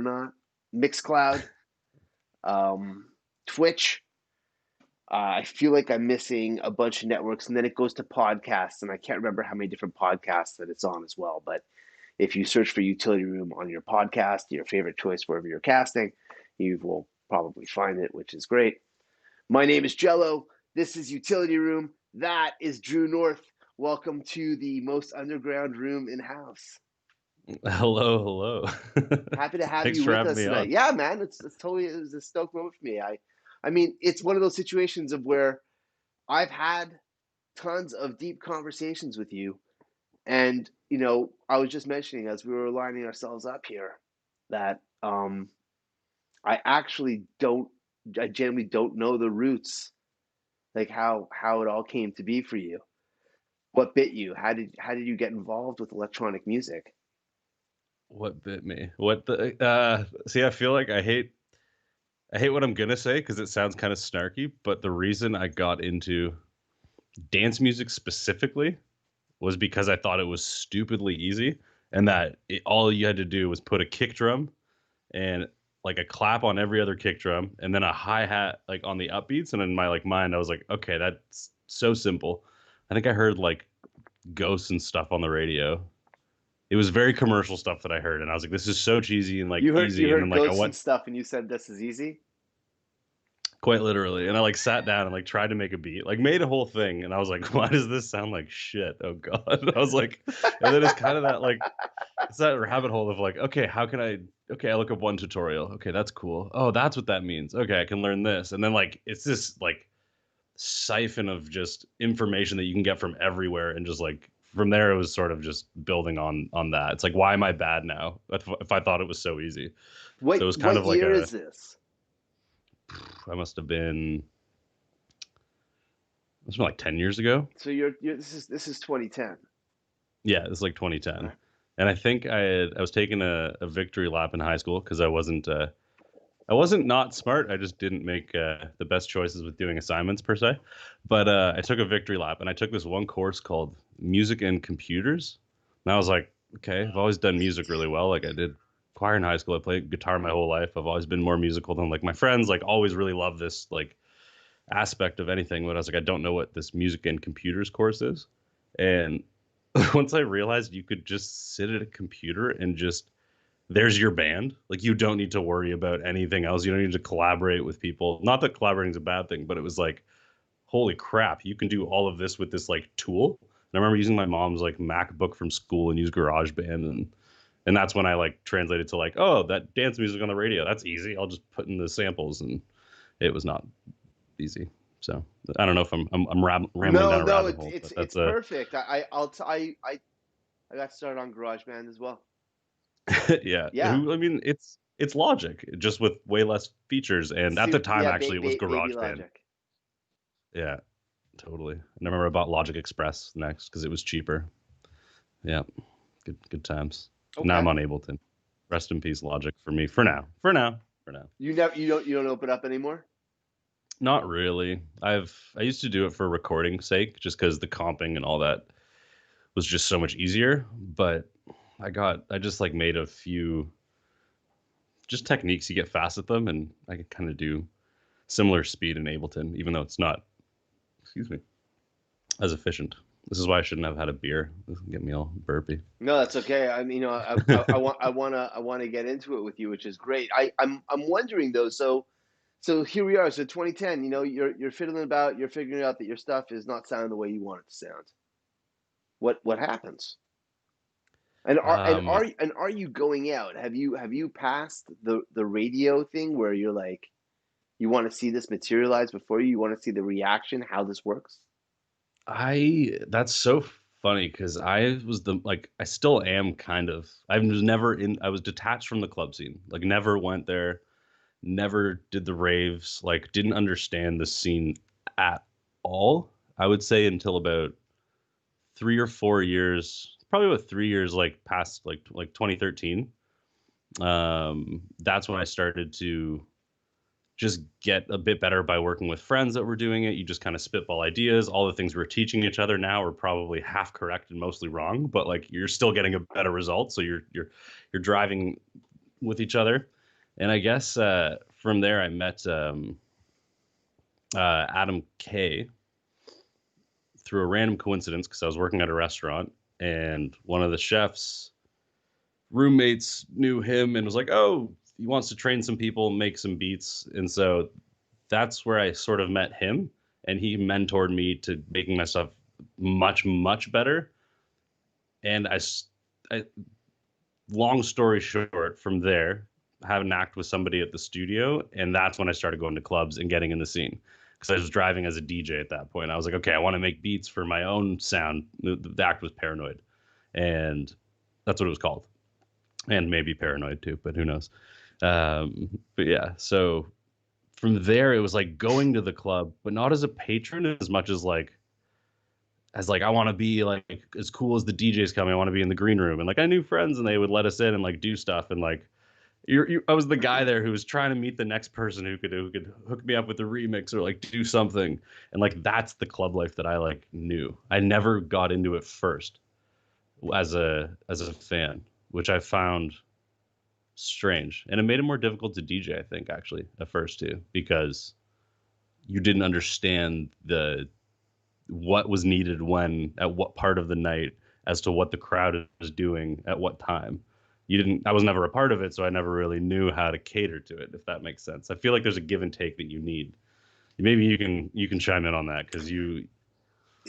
not. Mixcloud, um, Twitch. I feel like I'm missing a bunch of networks, and then it goes to podcasts, and I can't remember how many different podcasts that it's on as well. But if you search for Utility Room on your podcast, your favorite choice wherever you're casting, you will probably find it, which is great. My name is Jello. This is Utility Room. That is Drew North. Welcome to the most underground room in house. Hello, hello. Happy to have Thanks you for with having us me tonight. on. Yeah, man, it's totally it was a stoked moment for me. I mean, it's one of those situations of where I've had tons of deep conversations with you, and I was just mentioning as we were lining ourselves up here that I actually don't, I genuinely don't know the roots, like how it all came to be for you. What bit you? How did you get involved with electronic music? What bit me? What the see, I feel like I hate what I'm gonna say because it sounds kind of snarky, but the reason I got into dance music specifically was because I thought it was stupidly easy and that all you had to do was put a kick drum and like a clap on every other kick drum and then a hi-hat like on the upbeats, and in my like mind I was like, okay, that's so simple. I think I heard like Ghosts and stuff on the radio. It was very commercial stuff that I heard, and I was like, "This is so cheesy and like You easy." And then heard like I ghosts and went stuff, and you said this is easy. quite literally, and I like sat down and like tried to make a beat, like made a whole thing, and I was like, "Why does this sound like shit?" Oh god, I was like, and then it's kind of that like it's that rabbit hole of like, okay, how can I? Okay, I look up one tutorial. Okay, that's cool. Oh, that's what that means. Okay, I can learn this, and then like it's this like siphon of just information that you can get from everywhere, and just like from there it was sort of just building on that. It's like, why am I bad now if I thought it was so easy? So What it was kind what of like year a is this? I must have been it's been like 10 years ago. So you're this is 2010. Yeah, it's like 2010. Right. And I think I was taking a victory lap in high school because I wasn't not smart. I just didn't make the best choices with doing assignments per se. But I took a victory lap, and I took this one course called Music and Computers. And I was like, okay, I've always done music really well. Like I did choir in high school. I played guitar my whole life. I've always been more musical than like my friends. Like always really loved this like aspect of anything. But I was like, I don't know what this Music and Computers course is. And once I realized you could just sit at a computer and just there's your band. Like you don't need to worry about anything else. You don't need to collaborate with people. Not that collaborating is a bad thing, but it was like, holy crap, you can do all of this with this like tool. And I remember using my mom's like MacBook from school and use GarageBand, and that's when I like translated to like, oh, that dance music on the radio. That's easy. I'll just put in the samples, and it was not easy. So I don't know if rambling No, down a no, rabbit it's hole, it's but it's that's a perfect. I got started on GarageBand as well. yeah. Yeah, Who I mean, it's Logic just with way less features, and at the time yeah, actually it was Baby GarageBand. Logic. Yeah, totally. And I remember I bought Logic Express next because it was cheaper. Yeah, good times. Now I'm Okay. on Ableton. Rest in peace, Logic for me. For now. For now. For now. You don't open up anymore. Not really. I used to do it for recording sake, just because the comping and all that was just so much easier. But I just like made a few just techniques. You get fast at them, and I can kind of do similar speed in Ableton, even though it's not, excuse me, as efficient. This is why I shouldn't have had a beer. This can get me all burpy. No, that's okay. I mean, I want to get into it with you, which is great. I'm wondering though. So here we are. So 2010. You're fiddling about. You're figuring out that your stuff is not sounding the way you want it to sound. What happens? And are and um, are and are you going out? Have you passed the radio thing where you're like you want to see this materialize before you want to see the reaction, how this works? I that's so funny because I was the like I still am kind of. I was never in. I was detached from the club scene. Like never went there. Never did the raves. Like didn't understand the scene at all. I would say until about 3 or 4 years, probably about 3 years, like past like 2013. That's when I started to just get a bit better by working with friends that were doing it. You just kind of spitball ideas. All the things we're teaching each other now are probably half correct and mostly wrong, but like you're still getting a better result. So you're driving with each other. And I guess from there I met Adam K through a random coincidence because I was working at a restaurant and one of the chef's roommates knew him and was like, "Oh, he wants to train some people, make some beats." And so that's where I sort of met him, and he mentored me to making my stuff much, much better. And I long story short, from there, I had an act with somebody at the studio, and that's when I started going to clubs and getting in the scene. Because I was driving as a DJ at that point. I was like, okay, I want to make beats for my own sound. The act was Paranoid, and that's what it was called, and maybe Paranoid too, but who knows? But yeah, so from there it was like going to the club, but not as a patron as much as like I want to be like as cool as the DJs coming. I want to be in the green room, and like I knew friends, and they would let us in and like do stuff, and like I was the guy there who was trying to meet the next person who could hook me up with a remix or like do something, and like that's the club life that I like knew. I never got into it first as a fan, which I found strange, and it made it more difficult to DJ. I think actually at first too, because you didn't understand the what was needed when at what part of the night as to what the crowd is doing at what time. You didn't I was never a part of it, so I never really knew how to cater to it, if that makes sense. I feel like there's a give and take that you need. Maybe you can chime in on that because you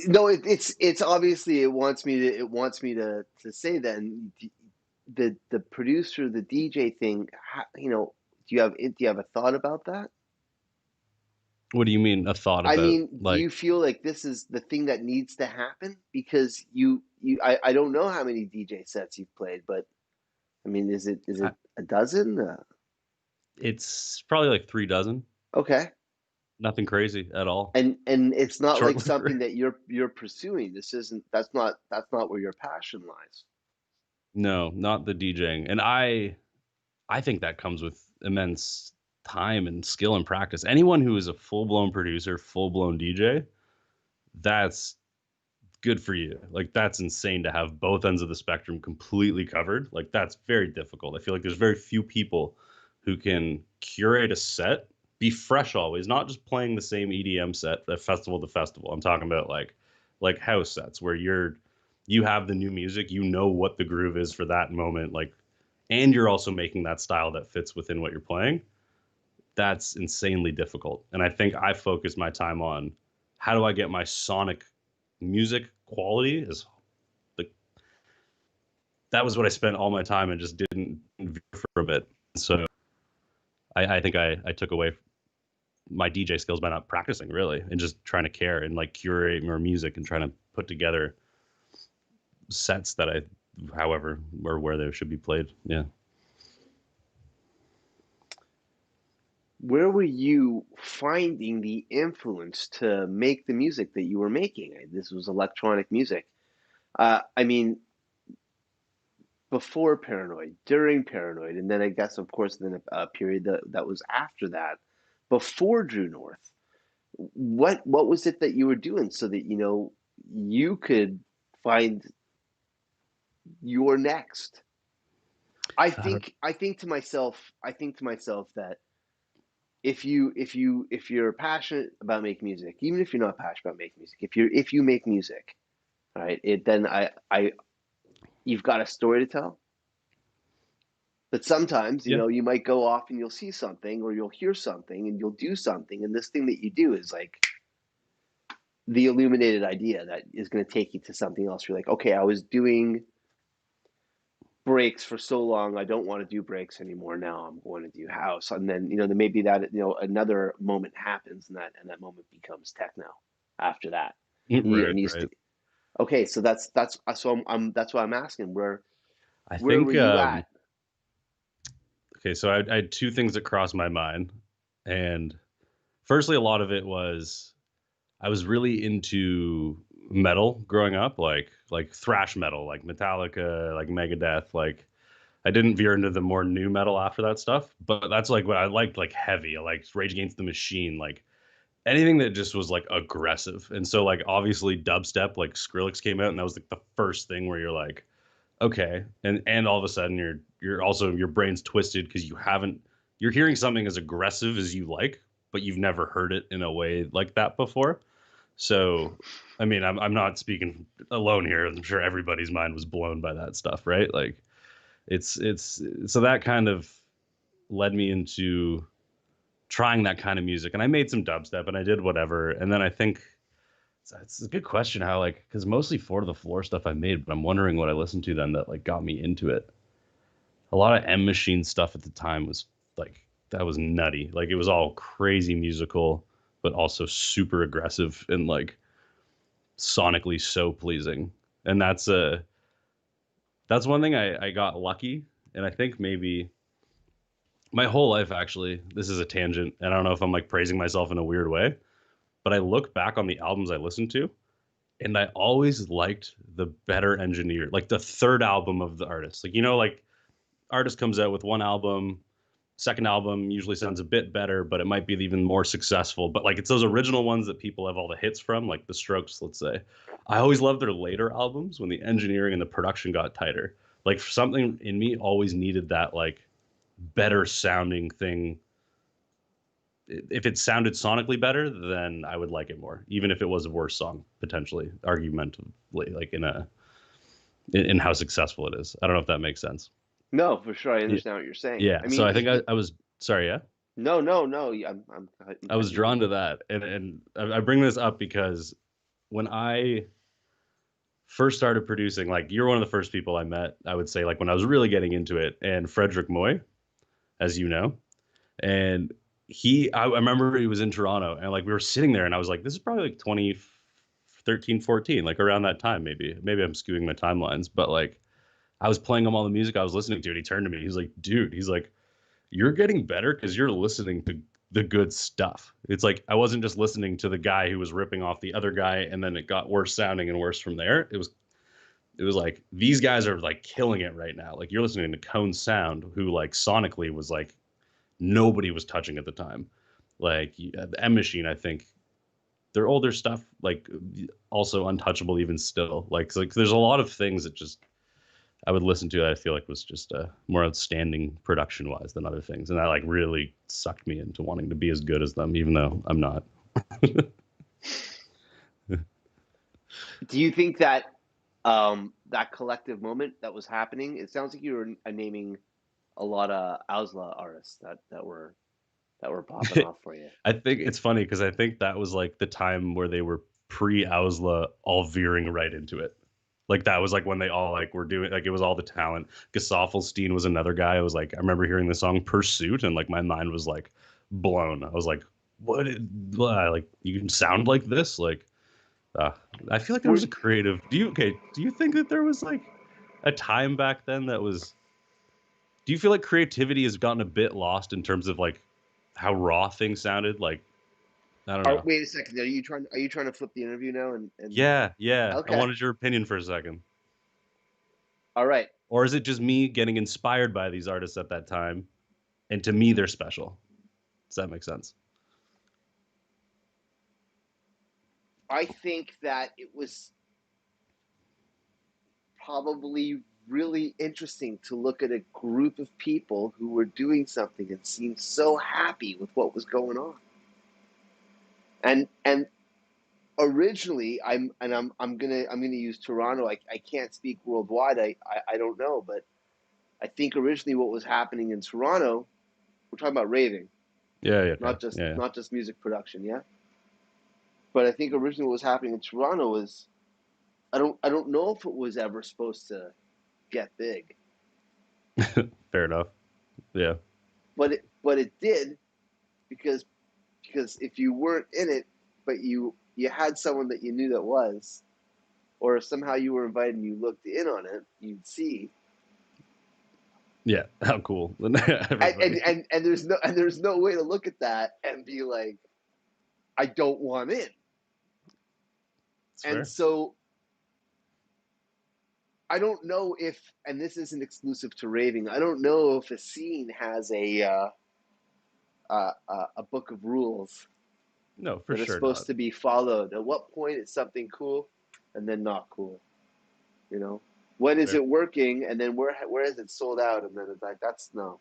No, it's obviously it wants me to say that, and the producer, the DJ thing. Do you have a thought about that? what do you mean a thought I about mean, do like you feel like this is the thing that needs to happen? Because I don't know how many DJ sets you've played, but I mean, is it I, a dozen? it's probably like 3 dozen. Okay. Nothing crazy at all. And it's not Short like lived. something that you're pursuing. That's not where your passion lies. No, not the DJing. And I think that comes with immense time and skill and practice. Anyone who is a full-blown producer, full-blown DJ, that's good for you. Like that's insane to have both ends of the spectrum completely covered. Like that's very difficult. I feel like there's very few people who can curate a set, be fresh always, not just playing the same EDM set at festival to festival. I'm talking about like house sets where you have the new music, you know what the groove is for that moment, like and you're also making that style that fits within what you're playing. That's insanely difficult. And I think I focus my time on how do I get my sonic music quality is like that was what I spent all my time and just didn't veer from it. So I think I took away my DJ skills by not practicing really and just trying to care and like curate more music and trying to put together sets that I however or where they should be played. Yeah. Where were you finding the influence to make the music that you were making? This was electronic music. I mean, before Paranoid, during Paranoid, and then I guess, of course, then a period that was after that, before Drew North. What was it that you were doing so that you could find your next? I think to myself that if you're passionate about making music, even if you're not passionate about making music, if you make music, right, it then I you've got a story to tell. But sometimes, Yeah. you might go off and you'll see something or you'll hear something and you'll do something, and this thing that you do is like the illuminated idea that is going to take you to something else. You're like, okay, I was doing breaks for so long, I don't want to do breaks anymore. Now I'm going to do house, and then maybe that another moment happens, and that moment becomes techno. After that, and you, Right, and you right. okay, so that's why I'm asking I where were think you at? okay, so I had two things that crossed my mind. And firstly, a lot of it was I was really into metal growing up, like thrash metal, like Metallica, like Megadeth. Like I didn't veer into the more new metal after that stuff, but that's like what I liked, like heavy. I liked Rage Against the Machine, like anything that just was like aggressive. And so like obviously dubstep, like Skrillex came out, and that was like the first thing where you're like, okay, and all of a sudden you're also your brain's twisted because you're hearing something as aggressive as you like, but you've never heard it in a way like that before. So, I mean, I'm not speaking alone here. I'm sure everybody's mind was blown by that stuff, right? Like, it's so that kind of led me into trying that kind of music, and I made some dubstep and I did whatever, and then I think it's a good question how like because mostly four to the floor stuff I made, but I'm wondering what I listened to then that like got me into it. A lot of M Machine stuff at the time was like that was nutty. Like it was all crazy musical, but also super aggressive and like sonically so pleasing. And that's one thing I got lucky. And I think maybe my whole life actually, this is a tangent, and I don't know if I'm like praising myself in a weird way, but I look back on the albums I listened to, and I always liked the better engineer, like the third album of the artist. Like, like artist comes out with one album, second album usually sounds a bit better, but it might be even more successful. But like it's those original ones that people have all the hits from, like the Strokes, let's say. I always loved their later albums when the engineering and the production got tighter. Like something in me always needed that like better sounding thing. If it sounded sonically better, then I would like it more, even if it was a worse song, potentially, argumentatively, like in how successful it is. I don't know if that makes sense. No, for sure, I Yeah, understand what you're saying. yeah. I So mean, I think I was sorry. Yeah, no, no, no. I'm I was cutting you off. drawn to that, and I bring this up because when I first started producing, like you're one of the first people I met. I would say like when I was really getting into it, and Frederick Moy, as you know, and I remember he was in Toronto, and like we were sitting there, and I was like, this is probably like 2013, 14, like around that time, maybe I'm skewing my timelines, but like I was playing him all the music I was listening to, and he turned to me, he's like, dude, he's like, you're getting better because you're listening to the good stuff. It's like I wasn't just listening to the guy who was ripping off the other guy, and then it got worse sounding and worse from there. It was like these guys are like killing it right now. Like you're listening to Cone Sound, who like sonically was like nobody was touching at the time. Like the M Machine, I think their older stuff like also untouchable even still. Like there's a lot of things that just I would listen to that I feel like was just more outstanding production wise than other things, and that like really sucked me into wanting to be as good as them, even though I'm not. Do you think that that collective moment that was happening? It sounds like you were naming a lot of Ausla artists that were popping off for you. I think it's funny because I think that was like the time where they were pre Ausla all veering right into it. Like that was like when they all like were doing like it was all the talent. Gesaffelstein was another guy. I was like I remember hearing the song Pursuit and like my mind was like blown. I was like, like you can sound like this? Like uh, I feel like there Were, was a creative. Do you think that there was like a time back then that was do you feel like creativity has gotten a bit lost in terms of like how raw things sounded? Like I don't know. wait a second. Are you trying to flip the interview now? And Yeah, yeah. I okay, wanted your opinion for a second. all right. Or is it just me getting inspired by these artists at that time, and to me they're special? Does that make sense? I think that it was probably really interesting to look at a group of people who were doing something and seemed so happy with what was going on. And originally, I'm gonna use Toronto. I can't speak worldwide. I don't know, but I think originally what was happening in Toronto, we're talking about raving, Yeah, yeah, okay. not just Yeah, not just music production, yeah. But I think originally what was happening in Toronto was I don't know if it was ever supposed to get big, yeah. Fair enough. Yeah. but it did because if you weren't in it, but you had someone that you knew that was, or if somehow you were invited and you looked in on it, you'd see. Yeah. How cool. And and, Everybody. and, and there's no way to look at that and be like, I don't want in. It's And fair. so I don't know if, and this isn't exclusive to raving, I don't know if a scene has a book of rules No, for that are sure supposed not. to be followed. At what point is something cool, and then not cool? You know. when is Fair. it working, and then where is it sold out, and then it's like that's no,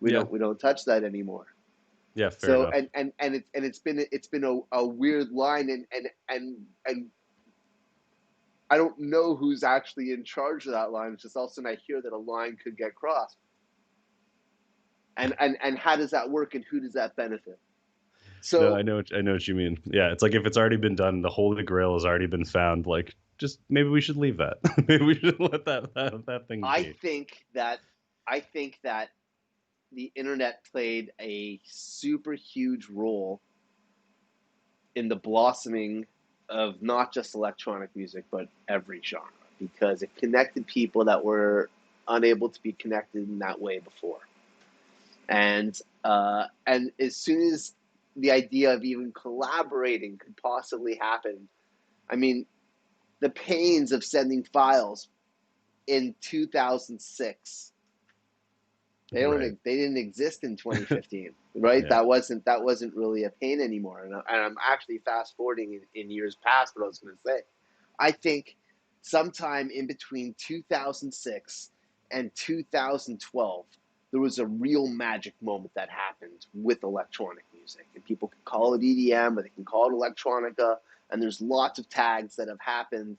Yeah. we don't touch that anymore. Yeah. Fair So enough. it's been a weird line, and I don't know who's actually in charge of that line. It's just all of a sudden I hear that a line could get crossed, and how does that work, and who does that benefit? No, So I know what you mean. Yeah, it's like if it's already been done, the holy grail has already been found. Like, just maybe we should leave that. Maybe we should let that thing I be. think that I think that the internet played a super huge role in the blossoming of not just electronic music but every genre, because it connected people that were unable to be connected in that way before. And as soon as the idea of even collaborating could possibly happen, I mean, the pains of sending files in 2006, Right. they didn't exist in 2015, right? Yeah. That wasn't really a pain anymore. And I'm actually fast forwarding in years past what I was going to say. I think sometime in between 2006 and 2012, there was a real magic moment that happened with electronic music. And people can call it EDM, or they can call it electronica. And there's lots of tags that have happened,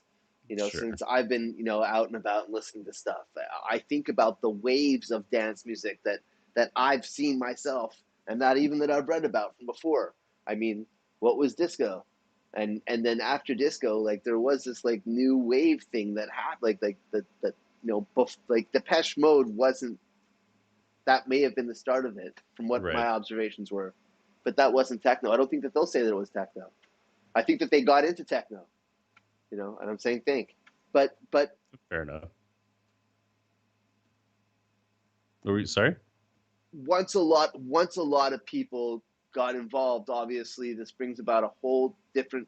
Sure. since I've been, out and about and listening to stuff. I think about the waves of dance music that I've seen myself, and not even that I've read about from before. I mean, what was disco? And then after disco, like there was this like new wave thing that happened, like that like Depeche Mode wasn't, that may have been the start of it from what my Right. observations were, but that wasn't techno. I don't think that they'll say that it was techno. I think that they got into techno, and I'm saying think, but Fair enough. Were we sorry? once a lot of people got involved, obviously this brings about a whole different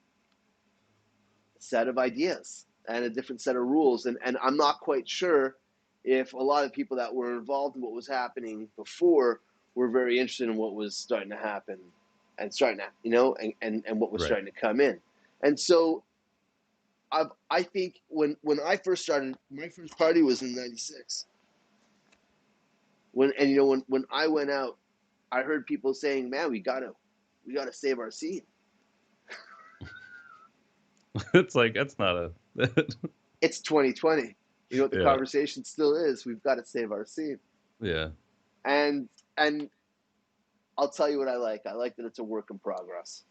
set of ideas and a different set of rules. And I'm not quite sure if a lot of people that were involved in what was happening before were very interested in what was starting to happen and starting to, and what was Right. starting to come in. And so I think when I first started, my first party was in '96. When I went out, I heard people saying, "Man, we gotta save our scene." It's like that's not a. It's 2020. You know what the Yeah. conversation still is? We've got to save our scene. Yeah. And I'll tell you what I like. I like that it's a work in progress.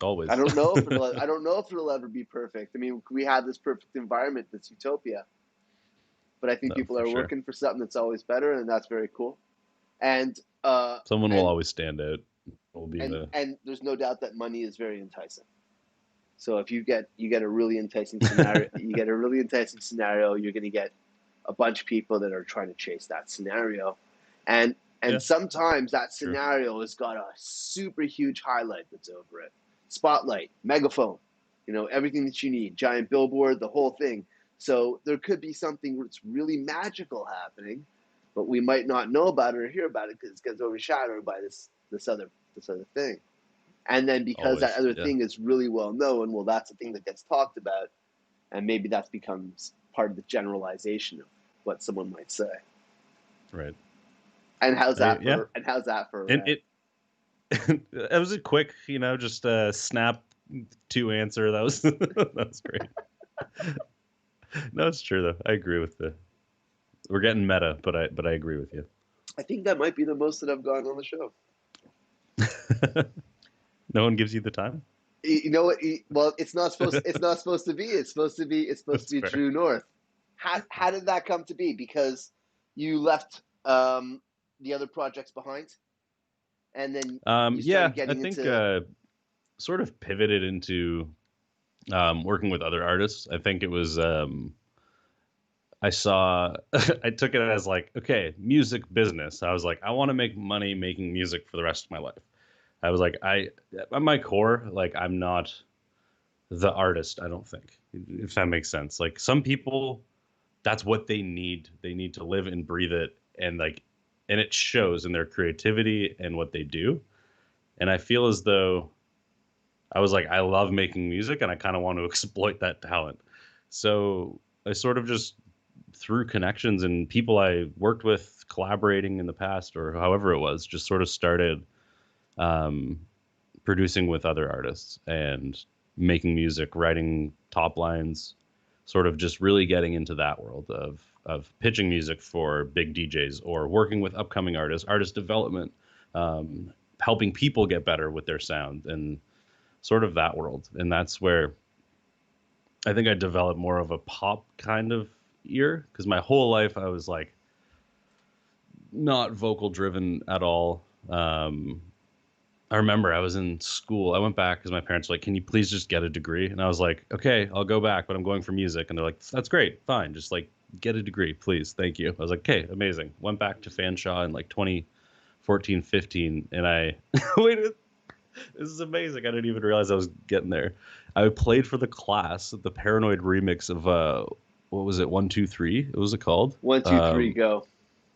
Always. I don't know if it'll ever be perfect. I mean, we have this perfect environment, this utopia, but I think No, people for are sure. working for something that's always better, and that's very cool. And Someone will and always stand out. Will be the. and there's no doubt that money is very enticing. So if you get a really enticing scenario, you're going to get a bunch of people that are trying to chase that scenario, and Yeah. sometimes that True. scenario has got a super huge highlight that's over it, spotlight, megaphone, everything that you need, giant billboard, the whole thing. So there could be something that's really magical happening, but we might not know about it or hear about it because it gets overshadowed by this other thing. And then because that Always. other Yeah. thing is really well known, well, that's the thing that gets talked about, and maybe that becomes part of the generalization of what someone might say. Right. Yeah. And how's that for a And rant? it. It was a quick, just snap to answer. That was that was great. No, it's true though. I agree with the. We're getting meta, but I agree with you. I think that might be the most that I've gone on the show. No one gives you the time. You know what? Well, it's not supposed to be. It's supposed to That's be fair. true north. How did that come to be? Because you left the other projects behind, and then you Yeah, started I getting think into. sort of pivoted into working with other artists. I think it was I saw I took it as like, okay, music business. I was like, I want to make money making music for the rest of my life. I was like, at my core, like I'm not the artist, I don't think. If that makes sense. Like some people, that's what they need. They need to live and breathe it and it shows in their creativity and what they do. And I feel as though I was like, I love making music and I kind of want to exploit that talent. So I sort of just through connections and people I worked with collaborating in the past or however it was, just sort of started um, producing with other artists and making music, writing top lines, sort of just really getting into that world of pitching music for big DJs or working with upcoming artists, artist development, helping people get better with their sound and sort of that world. And that's where I think I developed more of a pop kind of ear because my whole life I was like not vocal driven at all. I remember I was in school. I went back because my parents were like, "Can you please just get a degree?" And I was like, "Okay, I'll go back, but I'm going for music." And they're like, "That's great, fine, just like get a degree, please, thank you." I was like, "Okay, amazing." Went back to Fanshawe in like 2014, 15, and I wait. This is amazing. I didn't even realize I was getting there. I played for the class the Paranoid remix of what was it? 1, 2, 3. It was it called? 1, 2, 3, go.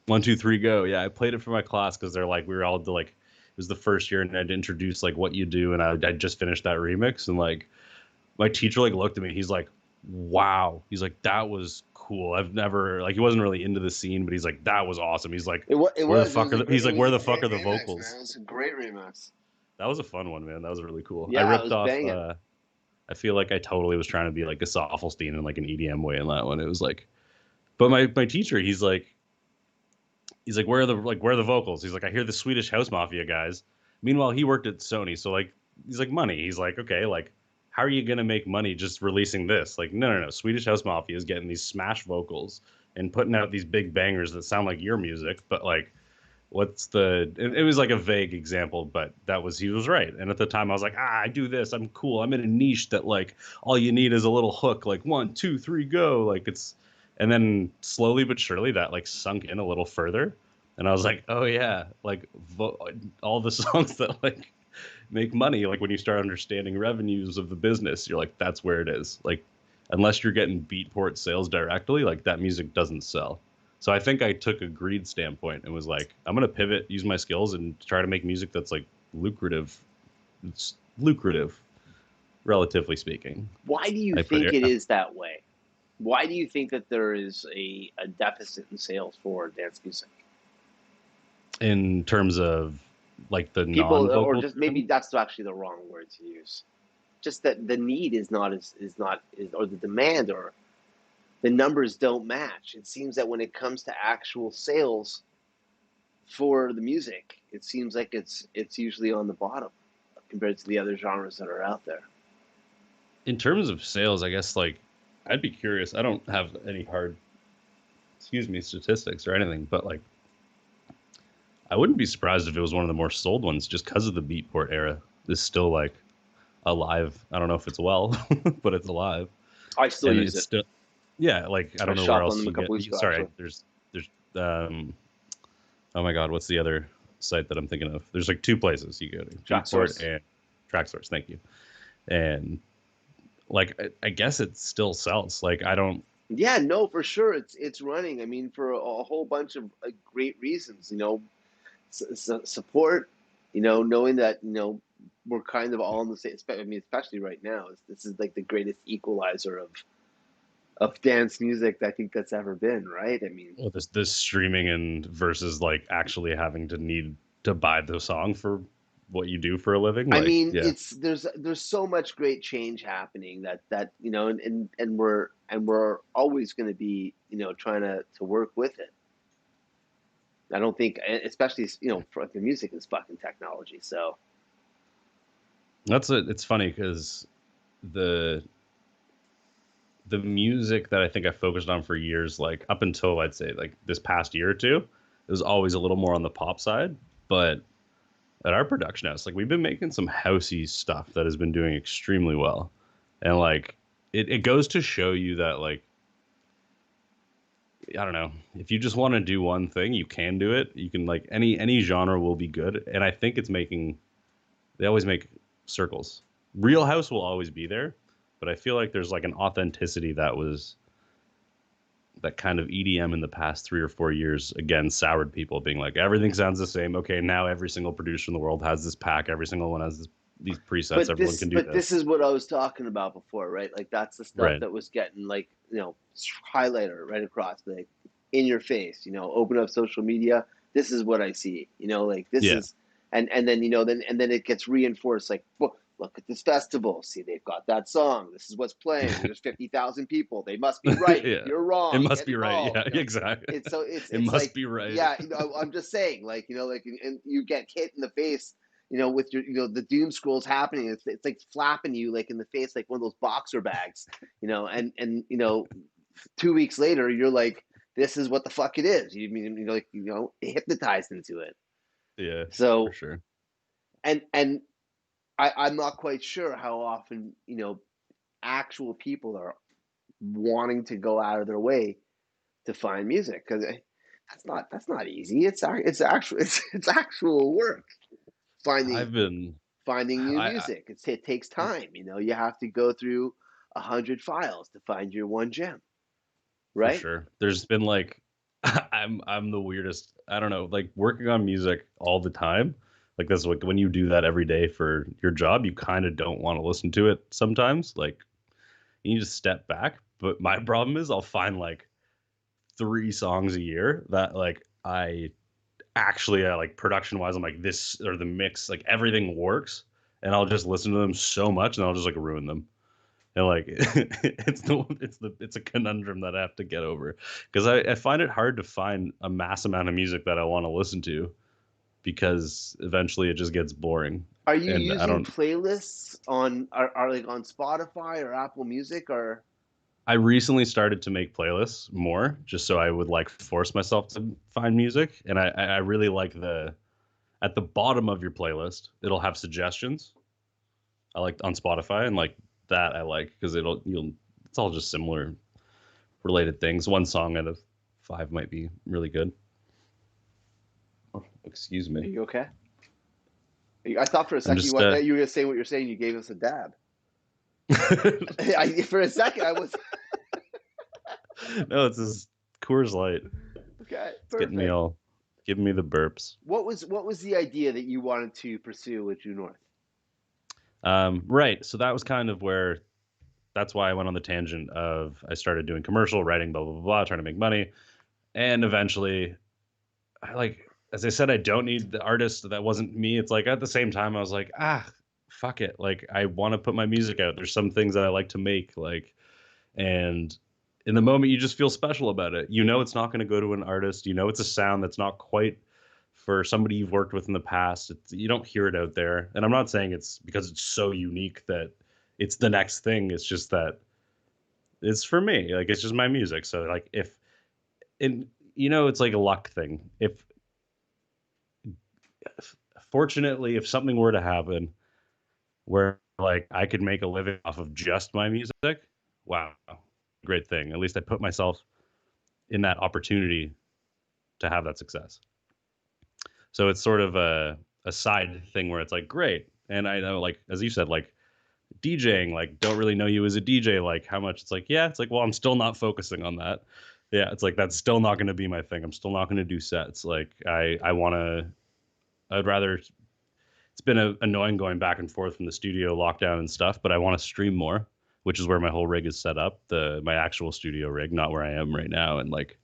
1, 2, 3, go. Yeah, I played it for my class because they're like we were all like it was the first year and I'd introduced like what you do and I just finished that remix and like my teacher like looked at me. He's like, "Wow." He's like, "That was cool. I've never like he wasn't really into the scene, but he's like, "That was awesome." He's like, "Where the fuck are the?" He's It like, was "Where a the fuck great are the remix, man. vocals?" It was a great remix. That was a fun one, man. That was really cool. I Yeah, it ripped was off. banging. I feel like I totally was trying to be like a Soffelstein in like an EDM way in that one. It was like, but my teacher, he's like, where are the vocals? He's like, I hear the Swedish House Mafia guys. Meanwhile, he worked at Sony, so like, he's like money. He's like, okay, like, how are you gonna make money just releasing this? Like, no. Swedish House Mafia is getting these smash vocals and putting out these big bangers that sound like your music, but like what's the it was like a vague example but that was he was right and at the time I was like I do this I'm cool I'm in a niche that like all you need is a little hook like 1, 2, 3 go like it's and then slowly but surely that like sunk in a little further and I was like oh yeah like all the songs that like make money like when you start understanding revenues of the business you're like that's where it is like unless you're getting beatport sales directly like that music doesn't sell so I think I took a greed standpoint and was like, I'm gonna pivot, use my skills, and try to make music that's like lucrative. It's lucrative, relatively speaking. Why do you I put think it it is that way? Why do you think that there is a deficit in sales for dance music? in terms of like the People, or non-vocal. just maybe that's actually the wrong word to use. Just that the need is not or the demand or the numbers don't match. It seems that when it comes to actual sales for the music, it seems like it's usually on the bottom compared to the other genres that are out there. In terms of sales, I guess like I'd be curious. I don't have any hard, excuse me, statistics or anything, but like I wouldn't be surprised if it was one of the more sold ones just because of the Beatport era is still like alive. I don't know if it's well, but it's alive. I still And use it's it. still yeah like I I don't know where shopped on else them a you get couple weeks ago, sorry actually. there's um oh my god what's the other site that I'm thinking of there's like two places you go to Beatport Tracksource. and Tracksource thank you and like I guess it still sells like I don't Yeah, no, for sure, it's running. I mean, for a whole bunch of great reasons. Support. Knowing that we're kind of all in the same. I mean, especially right now, this is like the greatest equalizer of dance music that I think that's ever been. Right? I mean, well, this streaming and versus like actually having to need to buy the song for what you do for a living like yeah it's there's so much great change happening that and we're always going to be trying to work with it. I don't think, especially for the music is fucking technology. So it's funny because the the music that I think I focused on for years, like up until I'd say like this past year or two, it was always a little more on the pop side. But at our production house, like we've been making some housey stuff that has been doing extremely well. And like it goes to show you that like I don't know, if you just want to do one thing, you can do it. You can like any genre will be good. And I think it's making they always make circles. Real House will always be there, but I feel like there's like an authenticity that was that kind of EDM in the past 3 or 4 years again soured people being like everything sounds the same. Okay, now every single producer in the world has this pack. Every single one has these presets. but Everyone this can do but this this. is what I was talking about before, right? Like that's the stuff Right. that was getting like highlighter right across, like in your face. Open up social media. This is what I see. Like this Yeah. is, and then then it gets reinforced. Like, well, look at this festival. See, they've got that song. This is what's playing. There's 50,000 people. They must be right. If Yeah. you're It wrong, must get be right. involved. Yeah, exactly. It's so it's It it's must like, be right. yeah. I'm just saying, like, like, and you get hit in the face, with your, the doom scrolls happening. It's like flapping you like in the face, like one of those boxer bags, and 2 weeks later, you're like, this is what the fuck it is. You mean, like, hypnotized into it. Yeah, for So, sure. and I'm not quite sure how often, actual people are wanting to go out of their way to find music, because that's not easy. It's actual work finding I've been finding new I music. It takes time. You have to go through 100 files to find your one gem, for right? sure. There's been like I'm the weirdest. I don't know, like working on music all the time. Like that's like when you do that every day for your job, you kind of don't want to listen to it sometimes. Like you need to step back. But my problem is I'll find like 3 songs a year that like I actually like production wise, I'm like this or the mix, like everything works, and I'll just listen to them so much and I'll just like ruin them. And like it's a conundrum that I have to get over because I find it hard to find a mass amount of music that I want to listen to because eventually it just gets boring. Are you And I using don't playlists are like on Spotify or Apple Music, or I recently started to make playlists more just so I would like force myself to find music. And I really like the at the bottom of your playlist, it'll have suggestions. I like on Spotify and like that I like because you'll it's all just similar related things. One song out of 5 might be really good. Oh, excuse are me. you okay? I thought for a I'm second just you were gonna say what you're saying. You gave us a dab. For a second, I was no, it's this Coors Light. okay. It's getting me Perfect. all giving me the burps. What was the idea that you wanted to pursue with Due North? Right. So that was kind of where that's why I went on the tangent of I started doing commercial writing, blah blah blah, blah trying to make money, and eventually, I like as I said, I don't need the artist. That wasn't me. It's like at the same time, I was like, fuck it. Like I want to put my music out. There's some things that I like to make, like, and in the moment, you just feel special about it. You know, it's not going to go to an artist. You know, it's a sound that's not quite for somebody you've worked with in the past. You don't hear it out there. And I'm not saying it's because it's so unique that it's the next thing. It's just that it's for me. Like it's just my music. So like if and it's like a luck thing. If fortunately if something were to happen where like I could make a living off of just my music, wow, great thing. At least I put myself in that opportunity to have that success. So it's sort of a side thing where it's like great. And I know like as you said, like DJing, like don't really know you as a DJ, like how much it's like, yeah, it's like, well, I'm still not focusing on that. Yeah, it's like that's still not gonna be my thing. I'm still not gonna do sets. Like I wanna I'd rather it's been annoying going back and forth from the studio lockdown and stuff, but I want to stream more, which is where my whole rig is set up, the my actual studio rig, not where I am right now. And like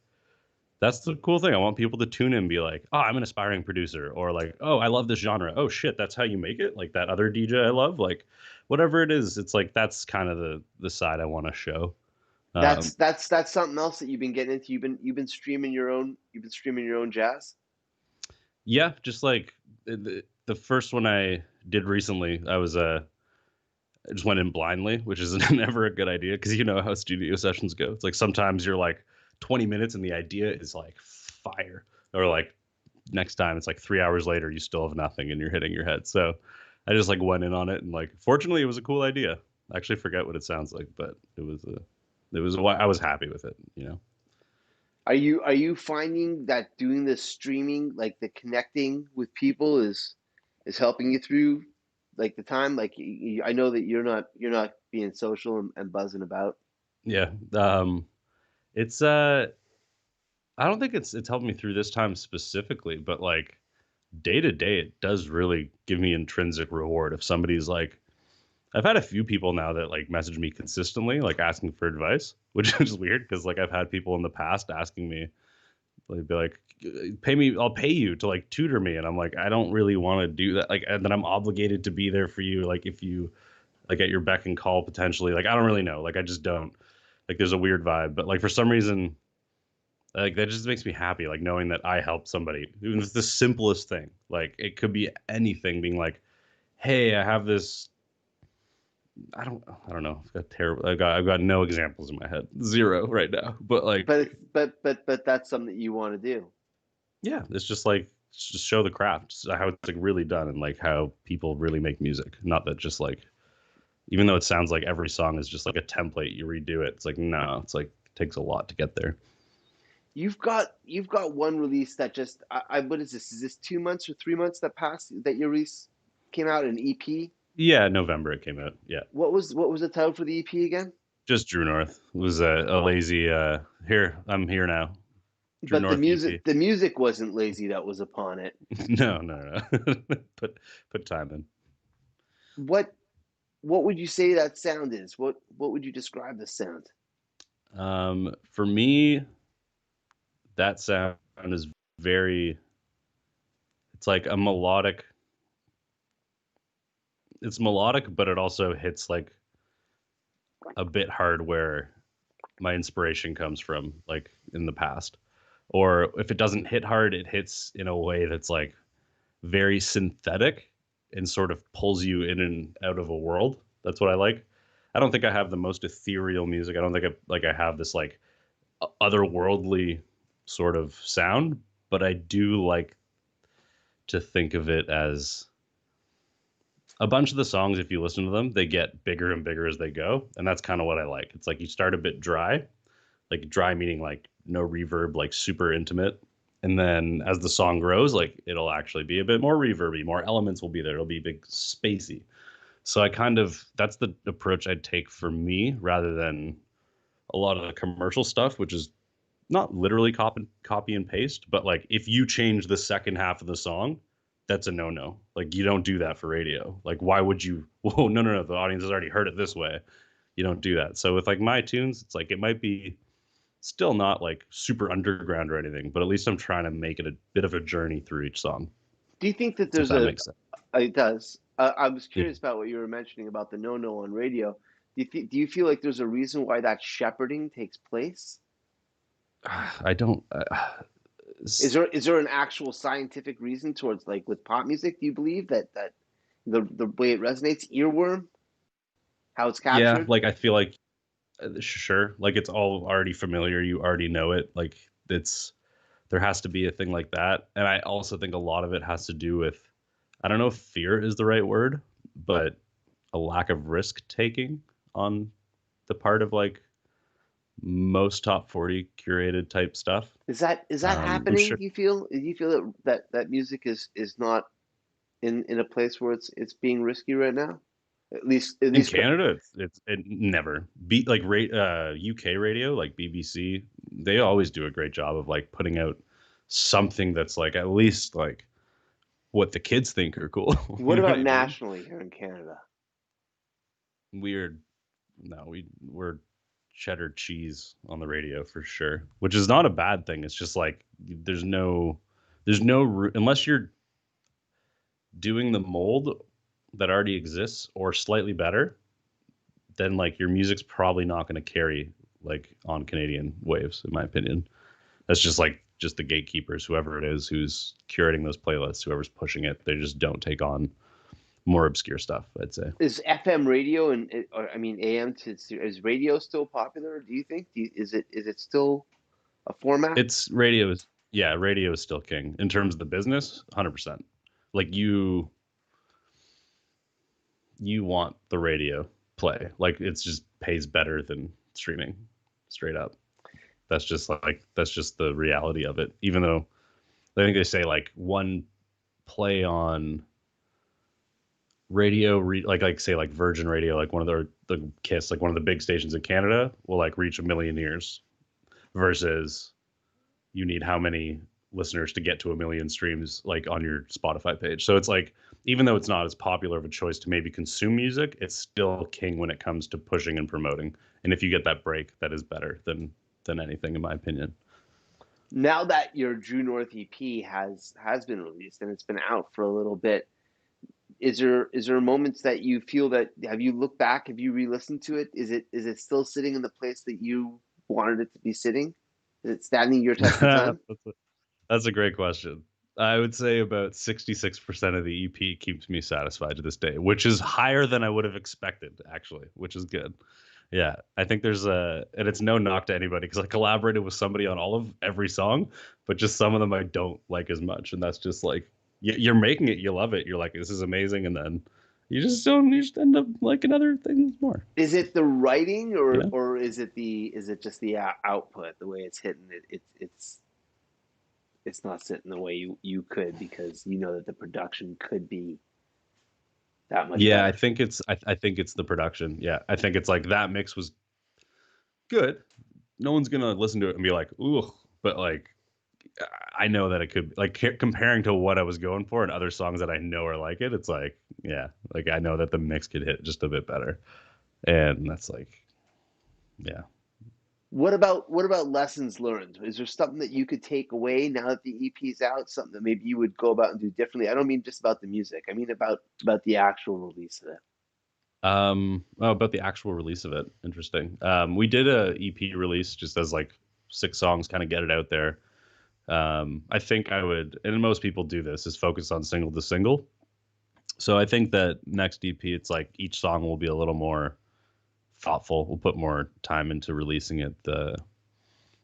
that's the cool thing. I want people to tune in and be like, oh, I'm an aspiring producer, or like, oh, I love this genre. Oh shit, that's how you make it. Like that other DJ I love, like whatever it is. It's like that's kind of the side I want to show. Um, That's something else that you've been getting into. You've been streaming your own. You've been streaming your own jazz. yeah, just like the first one I did recently, I just went in blindly, which is never a good idea because you know how studio sessions go. It's like sometimes you're like 20 minutes and the idea is like fire, or like next time it's like 3 hours later you still have nothing and you're hitting your head. So I just like went in on it and like fortunately it was a cool idea. I actually forget what it sounds like, but I was happy with it. Are you finding that doing the streaming, like the connecting with people, is helping you through like the time? Like I know that you're not being social and buzzing about. Yeah. It's I don't think it's helped me through this time specifically, but like day to day it does really give me intrinsic reward if somebody's like I've had a few people now that like message me consistently, like asking for advice, which is weird because like I've had people in the past asking me, like, be like, pay me, I'll pay you to like tutor me, and I'm like, I don't really want to do that. Like, and then I'm obligated to be there for you, like if you like at your beck and call potentially. Like, I don't really know. Like, I just don't. Like, there's a weird vibe, but like for some reason, like that just makes me happy. Like knowing that I helped somebody, even if it's the simplest thing. Like it could be anything, being like, hey, I have this I don't know. I've got terrible. I've got no examples in my head. Zero right now. But like, But that's something that you want to do. yeah, it's just like just show the craft, how it's like really done, and like how people really make music. Not that just like, even though it sounds like every song is just like a template, you redo it. It's like no, it's like it takes a lot to get there. You've got one release that just what is this? Is this 2 months or 3 months that passed that your release came out, an EP? Yeah, November it came out. Yeah, What was the title for the EP again? just Drew North. It was a lazy. Here I'm here now. Drew But the North EP. music the music wasn't lazy that was upon it. No, no, no. Put time in. What what would you say that sound is? What would you describe the sound? For me, that sound is very. It's like a melodic. It's melodic, but it also hits like a bit hard where my inspiration comes from, like in the past. Or if it doesn't hit hard, it hits in a way that's like very synthetic and sort of pulls you in and out of a world. That's what I like. I don't think I have the most ethereal music. I don't think I have this like otherworldly sort of sound, but I do like to think of it as a bunch of the songs, if you listen to them, they get bigger and bigger as they go. And that's kind of what I like. It's like you start a bit dry, like dry meaning like no reverb, like super intimate. And then as the song grows, like it'll actually be a bit more reverby, more elements will be there. It'll be big spacey. So I kind of, that's the approach I'd take for me rather than a lot of the commercial stuff, which is not literally copy and paste, but like if you change the second half of the song, that's a no. Like you don't do that for radio. Like why would you? Whoa, no. The audience has already heard it this way. You don't do that. So with like my tunes, it's like it might be still not like super underground or anything, but at least I'm trying to make it a bit of a journey through each song. Do you think that If there's that a makes sense. it does. I was Yeah. curious about what you were mentioning about the no on radio. Do you feel like there's a reason why that shepherding takes place? I don't. Is there an actual scientific reason towards, like with pop music? Do you believe that the way it resonates, earworm, how it's Yeah, captured? like I feel like sure, like it's all already familiar. You already know it. Like it's there has to be a thing like that. And I also think a lot of it has to do with, I don't know if fear is the right word, but a lack of risk taking on the part of like most top 40 curated type stuff. Is that I'm happening? sure Do you feel that music is not in a place where it's being risky right now? At least. in Canada, it never beat like UK radio, like BBC. They always do a great job of like putting out something that's like at least like what the kids think are cool. What You know what about I mean? nationally here in Canada? Weird. No, we're cheddar cheese on the radio for sure, which is not a bad thing. It's just like there's no unless you're doing the mold that already exists or slightly better, then like your music's probably not going to carry like on Canadian waves, in my opinion. That's just like just the gatekeepers, whoever it is who's curating those playlists, whoever's pushing it, they just don't take on more obscure stuff, I'd say. Is FM radio or I mean AM is radio still popular? Do you think? Is it still a format? It's radio is Yeah, radio is still king in terms of the business, 100%. Like you want the radio play. Like it's just pays better than streaming straight up. That's just the reality of it. Even though I think they say like one play on radio like say like Virgin Radio, like one of the Kiss, like one of the big stations in Canada will like reach a million ears versus you need how many listeners to get to 1 million streams like on your Spotify page. So it's like, even though it's not as popular of a choice to maybe consume music, it's still king when it comes to pushing and promoting. And if you get that break, that is better than anything, in my opinion. Now that your Drew North EP has been released and it's been out for a little bit, is there moments that you feel that, have you looked back, have you re-listened to it? Is it still sitting in the place that you wanted it to be sitting? Is it standing your test of time? That's a great question. I would say about 66% of the EP keeps me satisfied to this day, which is higher than I would have expected, actually, which is good. Yeah, I think there's and it's no knock to anybody because I collaborated with somebody on every song, but just some of them I don't like as much, and that's just like you're making it, you love it, you're like, this is amazing, and then you just end up liking other things more. Is it the writing, or Yeah. or is it just the output, the way it's hitting it's not sitting the way you could, because you know that the production could be that much Yeah, better? I think it's the production. Yeah, I think it's like that mix was good. No one's gonna listen to it and be like, ooh, but like I know that it could, like, comparing to what I was going for and other songs that I know are like it. It's like, yeah, like I know that the mix could hit just a bit better, and that's like, yeah. What about lessons learned? Is there something that you could take away now that the EP's out? Something that maybe you would go about and do differently? I don't mean just about the music. I mean about the actual release of it. Oh, about the actual release of it. Interesting. We did a EP release just as like 6 songs, kind of get it out there. I think I would, and most people do this, is focus on single to single. So I think that next EP, it's like each song will be a little more thoughtful. We'll put more time into releasing it,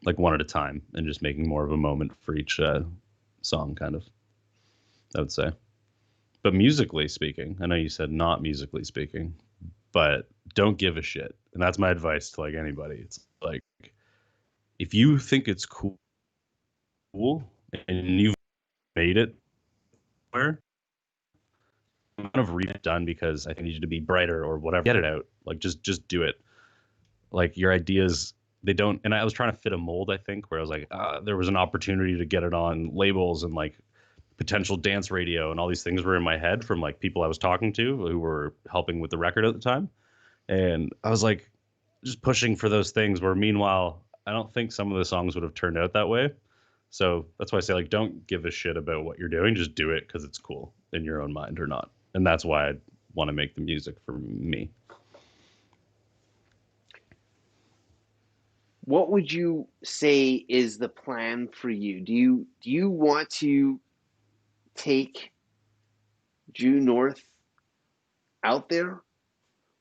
like one at a time, and just making more of a moment for each song, kind of. I would say. But musically speaking, I know you said not musically speaking, but don't give a shit, and that's my advice to like anybody. It's like if you think it's cool and you've made it, where kind of read it done because I think you need to be brighter or whatever. Get it out. Like just do it. Like your ideas, they don't. And I was trying to fit a mold, I think, where I was like, there was an opportunity to get it on labels and like potential dance radio, and all these things were in my head from like people I was talking to who were helping with the record at the time. And I was like just pushing for those things where meanwhile, I don't think some of the songs would have turned out that way. So that's why I say, like, don't give a shit about what you're doing. Just do it because it's cool in your own mind or not. And that's why I want to make the music for me. What would you say is the plan for you? Do you want to take Due North out there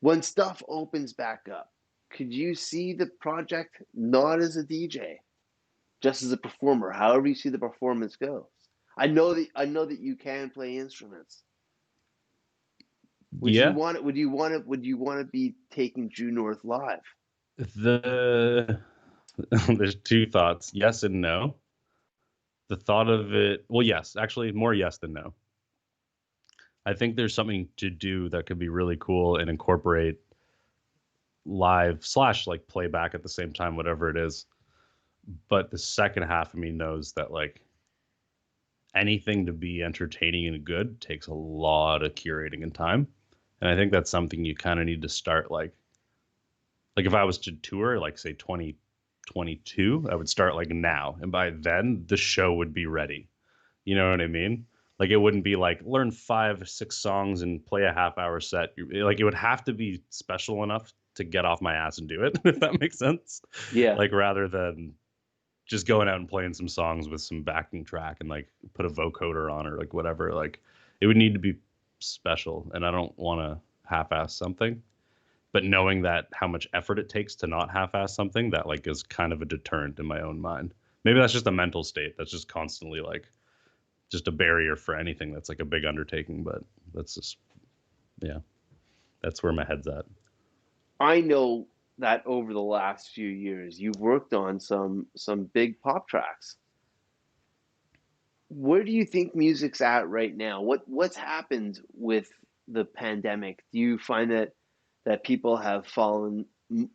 when stuff opens back up? Could you see the project not as a DJ, just as a performer, however you see the performance goes? I know that you can play instruments. Would you Yeah. want it? Would you want to be taking Due North live? The there's two thoughts, yes and no. The thought of it, well, yes, actually, more yes than no. I think there's something to do that could be really cool and incorporate live slash like playback at the same time, whatever it is. But the second half of me knows that like anything to be entertaining and good takes a lot of curating and time. And I think that's something you kind of need to start like if I was to tour like say 2022, I would start like now, and by then the show would be ready. You know what I mean? Like it wouldn't be like learn 5 6 songs and play a half-hour set. Like it would have to be special enough to get off my ass and do it, if that makes sense. Yeah. Like rather than just going out and playing some songs with some backing track and like put a vocoder on or like whatever. Like it would need to be special, and I don't want to half-ass something. But knowing that how much effort it takes to not half-ass something, that like is kind of a deterrent in my own mind. Maybe that's just a mental state that's just constantly like just a barrier for anything that's like a big undertaking. But that's just, yeah, that's where my head's at. I know that over the last few years you've worked on some big pop tracks. Where do you think music's at right now? What's happened with the pandemic? Do you find that people have fallen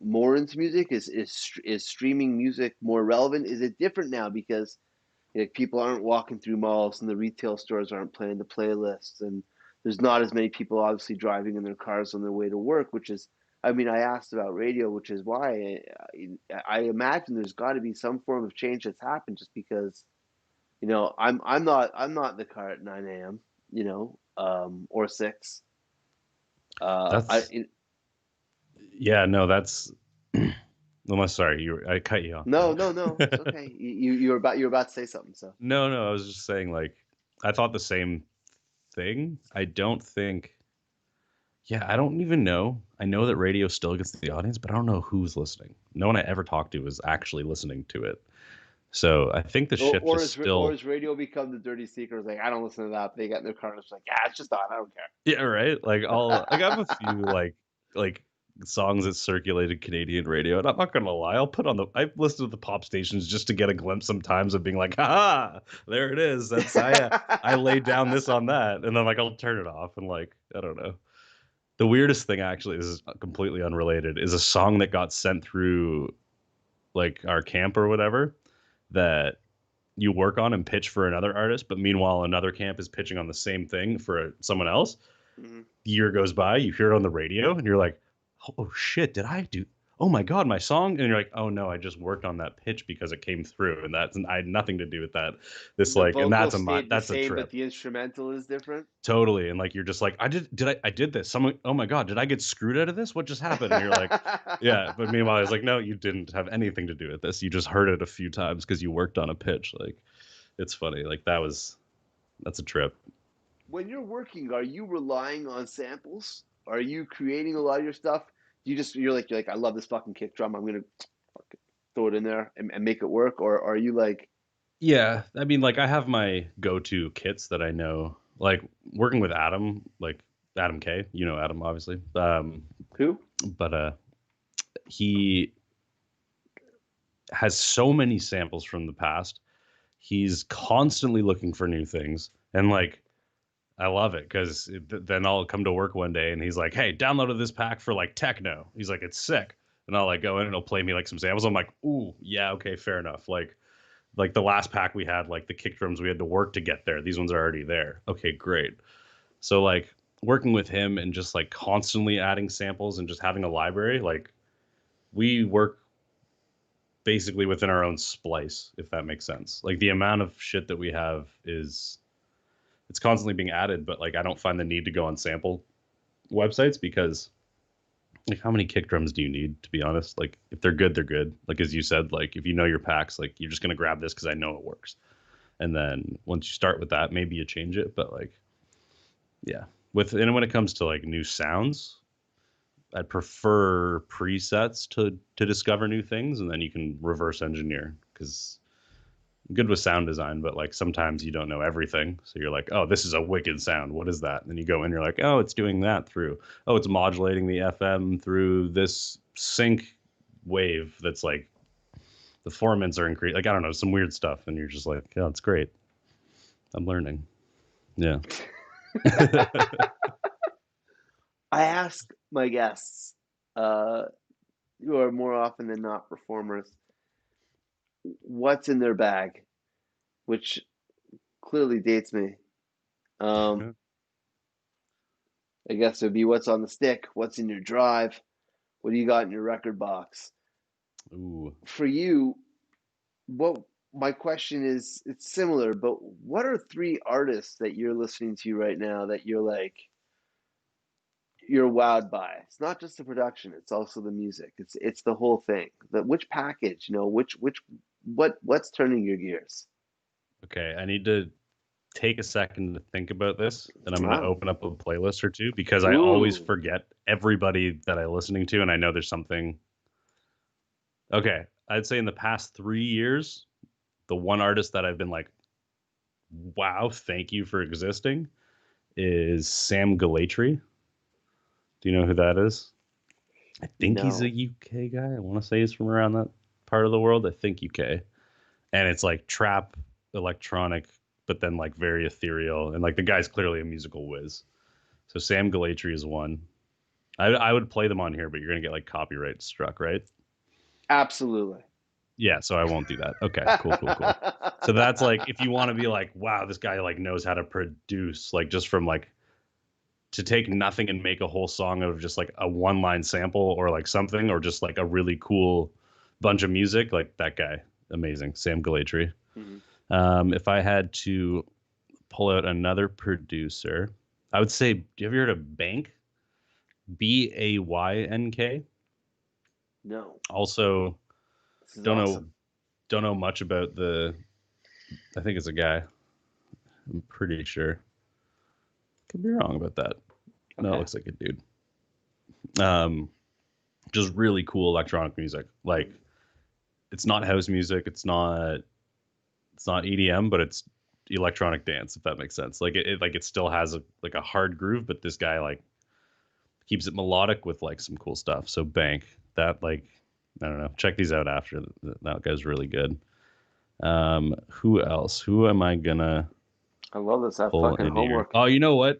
more into music? Is streaming music more relevant? Is it different now because Like people aren't walking through malls and the retail stores aren't playing the playlists, and there's not as many people obviously driving in their cars on their way to work, which is, I mean, I asked about radio, which is why I imagine there's got to be some form of change that's happened just because, I'm not in the car at 9 a.m., or 6. That's yeah, no, that's unless sorry, I cut you off no, there. no, no, it's okay. You were about to say something, so. No, no, I was just saying like I thought the same thing. I don't think yeah, I don't even know. I know that radio still gets the audience, but I don't know who's listening. No one I ever talked to is actually listening to it. So I think the Or shift or is is or still is radio become the dirty secret? It's like I don't listen to that. But they get in their car and it's like, yeah, it's just on. I don't yeah, right. Like I have a few care. like songs that circulated Canadian radio, and I'm not gonna lie, I'll put on the I've listened to the pop stations just to get a glimpse sometimes of being like, ha, there it is. That's I laid down this on that, and then like I'll turn it off and like I don't know. The weirdest thing actually this is completely unrelated is a song that got sent through like our camp or whatever that you work on and pitch for another artist, but meanwhile another camp is pitching on the same thing for someone else. Mhm. Year goes by, you hear it on the radio, and you're like, "Oh shit, did I do? Oh my god, my song!" And you're like, "Oh no, I just worked on that pitch because it came through, and I had nothing to do with that." This The like, and vocal stayed the that's a same, but trip, the instrumental is different. totally. And like, you're just like, I did this. Someone, oh my god, did I get screwed out of this? What just happened? And you're like, yeah. But meanwhile, I was like, no, you didn't have anything to do with this. You just heard it a few times because you worked on a pitch. Like, it's funny. Like that's a trip. When you're working, are you relying on samples? Are you creating a lot of your stuff? You're like, I love this fucking kick drum. I'm gonna fucking throw it in there and make it work. Or are you like, Yeah, I mean, like I have my go-to kits that I know. Like working with Adam, like Adam K, you know Adam obviously. who? But he has so many samples from the past. He's constantly looking for new things, and like I love it because then I'll come to work one day and he's like, "Hey, downloaded this pack for like techno." He's like, "It's sick," and I'll like go in and he'll play me like some samples. I'm like, "Ooh, yeah, okay, fair enough." Like the last pack we had, like the kick drums, we had to work to get there. These ones are already there. Okay, great. So like working with him and just like constantly adding samples and just having a library, like we work basically within our own splice, if that makes sense. Like the amount of shit that we have is it's constantly being added, but like I don't find the need to go on sample websites because like how many kick drums do you need to be honest? Like if they're good, they're good. Like as you said, like if you know your packs, like you're just gonna grab this because I know it works. And then once you start with that, maybe you change it. But like yeah. And when it comes to like new sounds, I'd prefer presets to discover new things, and then you can reverse engineer because I'm good with sound design, but like sometimes you don't know everything. So you're like, oh, this is a wicked sound. What is that? And then you go in, you're like, oh, it's doing that through. Oh, it's modulating the FM through this sync wave that's like the formants are increased. Like I don't know, some weird stuff, and you're just like, oh, it's great. I'm learning. Yeah. I ask my guests, uh, who are more often than not performers, what's in their bag, which clearly dates me. Um, I guess it would be what's on the stick, what's in your drive, what do you got in your record box? Ooh. For you, what my question is, it's similar, but what are three artists that you're listening to right now that you're like, you're wowed by? It's not just the production, it's also the music. It's the whole thing. Which package, what's turning your gears? Okay, I need to take a second to think about this, and I'm going to Wow. open up a playlist or two because I always Ooh. forget everybody that I'm listening to, and I know there's something. Okay, I'd say in the past 3 years, the one artist that I've been like, wow, thank you for existing is Sam Galatry. Do you know who that is? I think he's a No. UK guy. I want to say he's from around that part of the world. I think UK. And it's like trap electronic, but then like very ethereal. And like the guy's clearly a musical whiz. So Sam Galatry is one. I would play them on here, but you're gonna get like copyright struck, right? Absolutely. Yeah, so I won't do that. Okay, cool, cool, cool. So that's like if you want to be like, wow, this guy like knows how to produce, like just from like to take nothing and make a whole song out of just like a one line sample or like something or just like a really cool bunch of music, like that guy, amazing, Sam Galatry. Mhm. If I had to pull out another producer, I would say, do you ever heard of Bank? Bayynk. No, Also, this is don't know awesome. don't know much about the. I think it's a guy. I'm pretty sure. Could be wrong about that. No, it Okay. looks like a dude. Um, just really cool electronic music. Like Mhm. it's not house music. It's not EDM, but it's electronic dance. If that makes sense. Like it still has a hard groove, but this guy like keeps it melodic with like some cool stuff. So Bank, that like I don't know. Check these out after. That guy's really good. Who else? Who am I gonna I love this. That pull fucking into here? homework. Oh, you know what?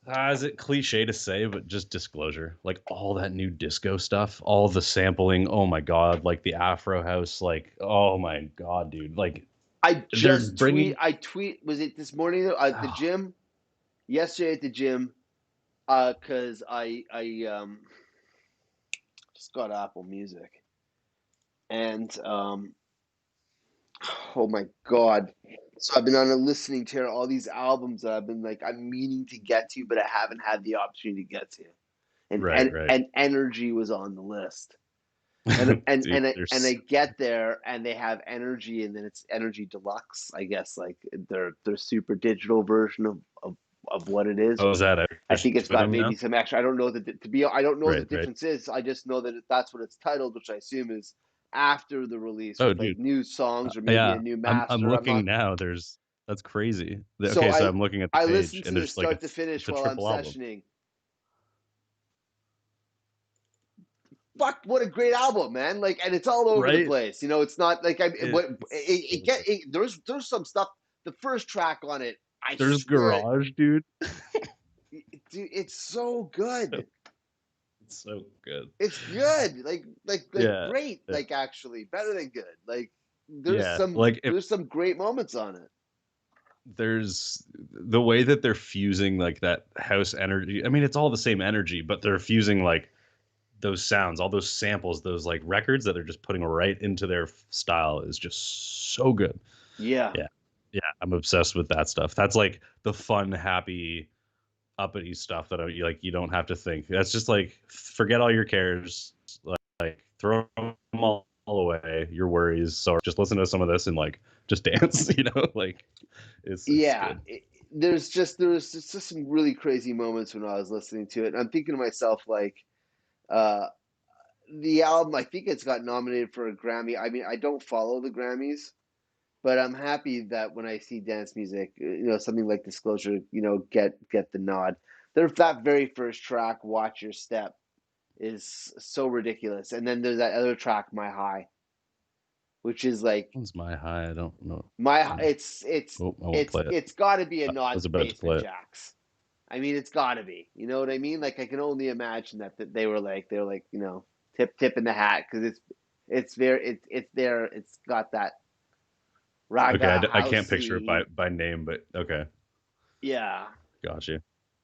Is it cliche to say, but just disclosure. Like all that new disco stuff, all the sampling. Oh my god! Like the Afro House. Like oh my god, dude. Like I they're just tweet. bringing. I tweet. Was it this morning at the Oh, gym? Yesterday at the gym. Cause I just got Apple Music, and oh my god. So I've been on a listening tear. All these albums that I've been like I'm meaning to get to, but I haven't had the opportunity to get to. And right, and right, and Energy was on the list. And and dude. and I, and I There's. get there and they have Energy, and then it's Energy Deluxe, I guess, like their super digital version of what it is. Oh, is that I out think it's with got them now? maybe some extra. I don't know that to be. I don't know the Right, right. difference is. I just know that that's what it's titled, which I assume is after the release Oh, with like dude. new songs or maybe a Yeah, new I'm master. I'm looking not. now. There's That's crazy. So Okay, so I'm looking at the I page, listened and to this there's like start to it's finish a while I'm triple album. sessioning. Fuck, what a great album, man! Like, and it's all over the Right? place. You know, it's not like I. What It's so good. there's some stuff. The first track on it, I There's swear, Garage, dude. dude, it's so So good. it's so good. It's good. Like Yeah, great. yeah, Like actually better than good. Like yeah. Like if there's some great moments on it. there's the way that they're fusing like that house energy. I mean, it's all the same energy, but they're fusing like those sounds, all those samples, those like records that they're just putting right into their style is just so good. Yeah. Yeah. Yeah, I'm obsessed with that stuff. That's like the fun, happy, uppity stuff that like you don't have to think. That's just like forget all your cares, like throw them all away, your worries. So just listen to some of this and like just dance, like it's Yeah. good. There was just some really crazy moments when I was listening to it. And I'm thinking to myself like uh the album, I think it's got nominated for a Grammy. I mean, I don't follow the Grammys, but I'm happy that when I see dance music, something like Disclosure, get the nod. That very first track, Watch Your Step, is so ridiculous. And then there's that other track, My High, which is like One's my high. I don't know. my Um, it's it's oh, I won't it's play it. it's got to be a I nod was to about to Basement play it. Jacks. I mean, it's got to be. You know what I mean? Like I can only imagine that they were like tipping the hat because it's very it's there. It's got that Okay, raga I can't picture it housey. by name, but okay, Yeah. got you.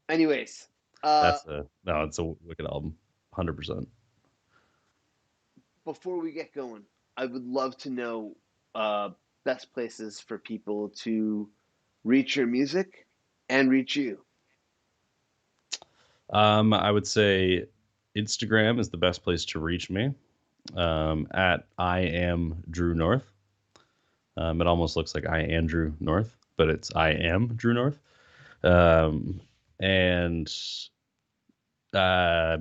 Anyways, uh, That's a no, it's a wicked album, 100%. before we get going, I would love to know uh, best places for people to reach your music and reach you. I would say Instagram is the best place to reach me. At I am Drew North. It almost looks like I Andrew North, but it's I am Drew North. Um, and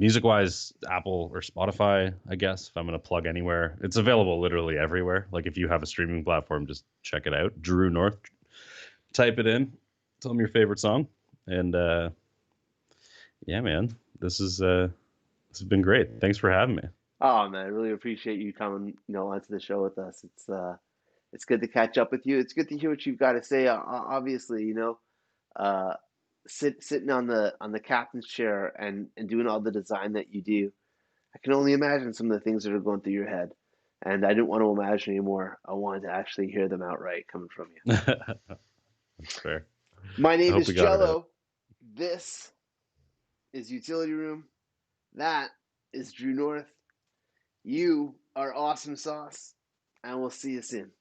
music wise, Apple or Spotify, I guess, if I'm going to plug anywhere, it's available literally everywhere. Like if you have a streaming platform, just check it out. Drew North, type it in, tell them your favorite song. And yeah, man, this has been great. Thanks for having me. Oh man, I really appreciate you coming, onto the show with us. It's good to catch up with you. It's good to hear what you've got to say. Obviously, uh, sitting on the captain's chair and doing all the design that you do. I can only imagine some of the things that are going through your head. And I didn't want to imagine anymore. I wanted to actually hear them outright coming from you. That's fair. My I name hope is we got it out. Jello. This is Utility Room. That is Drew North. You are awesome sauce. And we'll see you soon.